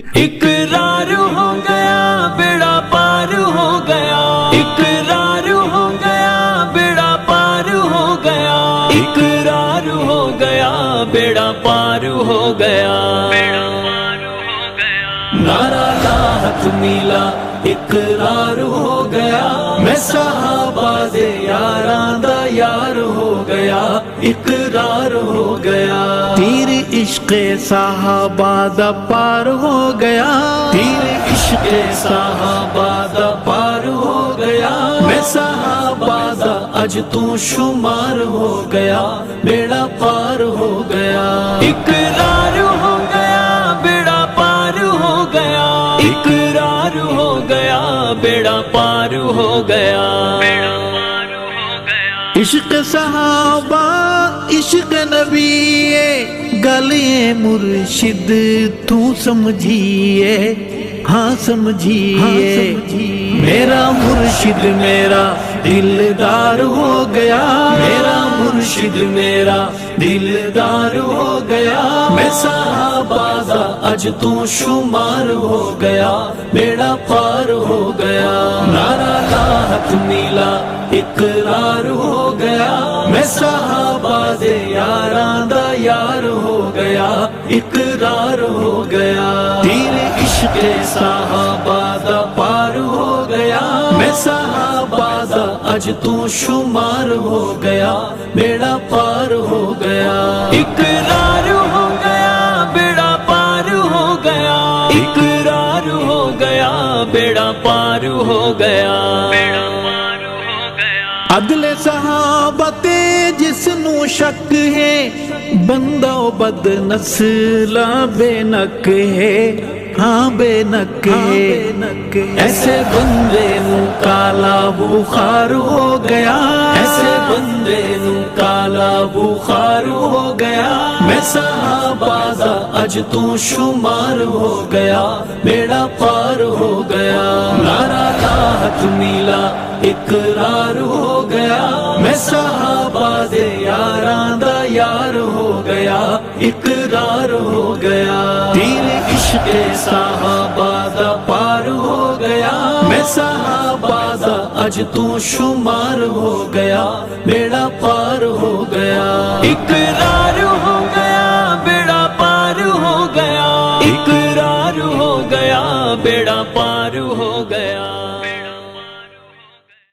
اقرار ہو گیا بیڑا پار ہو گیا، اقرار ہو گیا بیڑا پار ہو گیا، اقرار ہو گیا بیڑا پار ہو گیا، نعرہ لاحت میلا اقرار ہو گیا، میں صحابہ دے یاراں دا یار ہو گیا، اقرار ہو گیا، تیر عشق صحابہ دا پار ہو گیا، تیر عشق صحابہ دا پار ہو گیا، میں صحابہ دا اج تو شمار ہو گیا، بیڑا پار ہو گیا، اقرار ہو گیا بیڑا پار ہو گیا، اقرار ہو گیا بیڑا پار ہو گیا، عشق صحابہ عشق نبی گلے مرشد تو سمجھیے، ہاں سمجھیے، میرا مرشد میرا دلدار ہو گیا، میرا مرشد میرا دلدار ہو گیا، میں صحابہ دا اج تو شمار ہو گیا، بیڑا پار ہو گیا، نعرہ لاحت میلا اقرار ہو گیا، میں صحابہ دے یاراں دا یار ہو گیا، اقرار ہو گیا، تیر عشق صحابہ دا پار ہو گیا، میں صحابہ دا اج تو شمار ہو گیا، بیڑا پار ہو گیا، اقرار ہو گیا بیڑا پار ہو گیا، اقرار ہو گیا بیڑا پار ہو گیا، عدل صحابہ تے جس نو شک ہے، بندہ بد نسل بے نک ہے، ہاں بے نک ہے، ایسے بندے نو کالا بخار ہو گیا، ایسے بندے نو کالا بخار ہو گیا، میں صحابہ دا اج تو شمار ہو گیا، بیڑا پار ہو گیا، نعرہ لاحت میلا اقرار ہو گیا، میں صحابہ دے یاراں دا یار ہو گیا، اقرار ہو گیا، تیر عشق صحابہ دا پار ہو گیا، میں صحابہ دا اج تو شمار ہو گیا، بیڑا پار ہو گیا، اقرار